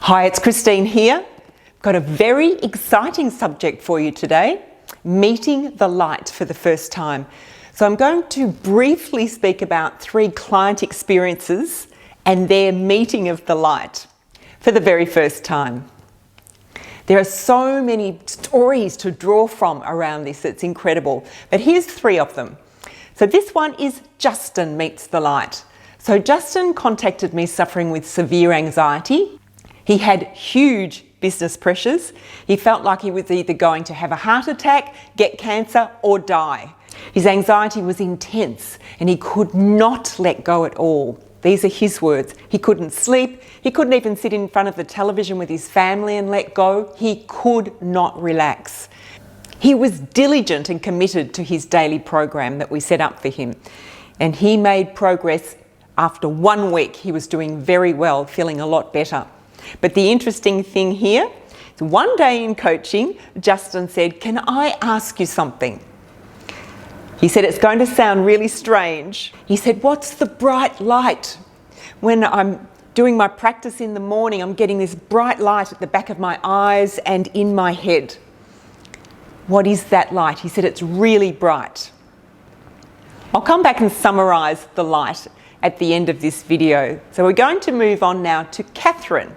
Hi, it's Christine here. I've got a very exciting subject for you today, meeting the light for the first time. So I'm going to briefly speak about 3 client experiences and their meeting of the light for the very first time. There are so many stories to draw from around this, it's incredible. But here's 3 of them. So this one is Justin meets the light. So Justin contacted me suffering with severe anxiety. He had huge business pressures. He felt like he was either going to have a heart attack, get cancer, or die. His anxiety was intense and he could not let go at all. These are his words. He couldn't sleep. He couldn't even sit in front of the television with his family and let go. He could not relax. He was diligent and committed to his daily program that we set up for him. And he made progress. After 1 week, he was doing very well, feeling a lot better. But the interesting thing here, one day in coaching, Justin said, "Can I ask you something?" He said, "It's going to sound really strange." He said, "What's the bright light? When I'm doing my practice in the morning, I'm getting this bright light at the back of my eyes and in my head. What is that light?" He said, "It's really bright." I'll come back and summarise the light at the end of this video. So we're going to move on now to Katherine.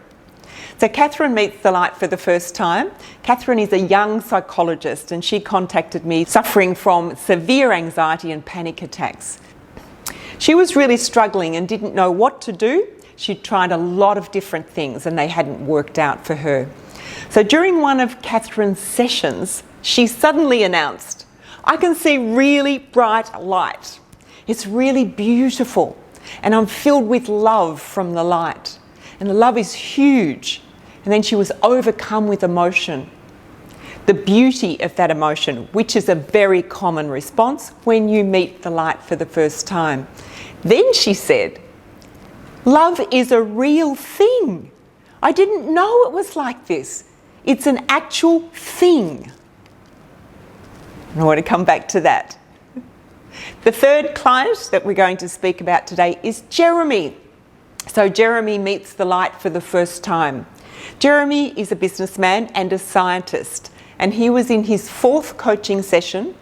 So Katherine meets the light for the first time. Katherine is a young psychologist and she contacted me suffering from severe anxiety and panic attacks. She was really struggling and didn't know what to do. She tried a lot of different things and they hadn't worked out for her. So during one of Katherine's sessions, she suddenly announced, "I can see really bright light. It's really beautiful and I'm filled with love from the light. And the love is huge." And then she was overcome with emotion. The beauty of that emotion, which is a very common response when you meet the light for the first time. Then she said, "Love is a real thing. I didn't know it was like this. It's an actual thing." I want to come back to that. The third client that we're going to speak about today is Jeremy. So Jeremy meets the light for the first time. Jeremy is a businessman and a scientist, and he was in his 4th coaching session,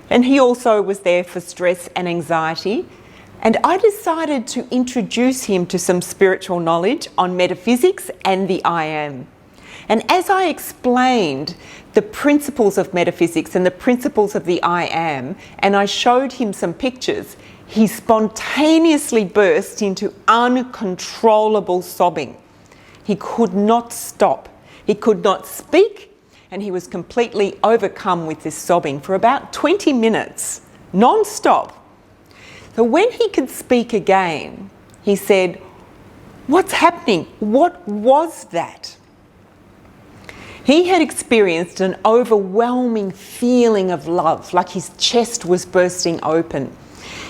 and he also was there for stress and anxiety. And I decided to introduce him to some spiritual knowledge on metaphysics and the I Am. And as I explained the principles of metaphysics and the principles of the I Am, and I showed him some pictures, he spontaneously burst into uncontrollable sobbing. He could not stop. He could not speak, and he was completely overcome with this sobbing for about 20 minutes, non-stop. So when he could speak again, he said, "What's happening? What was that?" He had experienced an overwhelming feeling of love, like his chest was bursting open.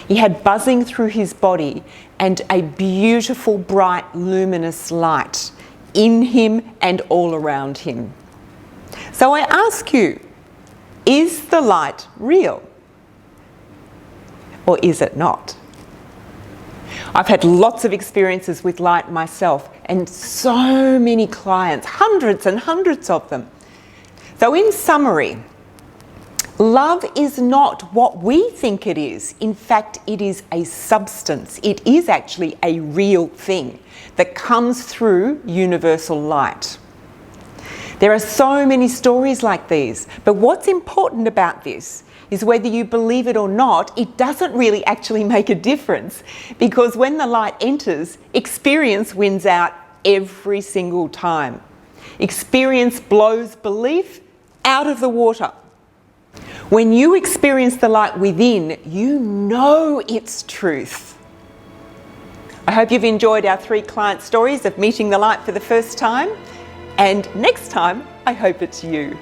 He had buzzing through his body and a beautiful, bright, luminous light in him and all around him. So I ask you, is the light real? Or is it not? I've had lots of experiences with light myself and so many clients, hundreds and hundreds of them. So in summary, love is not what we think it is. In fact, it is a substance. It is actually a real thing that comes through universal light. There are so many stories like these, but what's important about this is whether you believe it or not, it doesn't really actually make a difference, because when the light enters, experience wins out every single time. Experience blows belief out of the water. When you experience the light within, you know its truth. I hope you've enjoyed our 3 client stories of meeting the light for the first time, and next time, I hope it's you.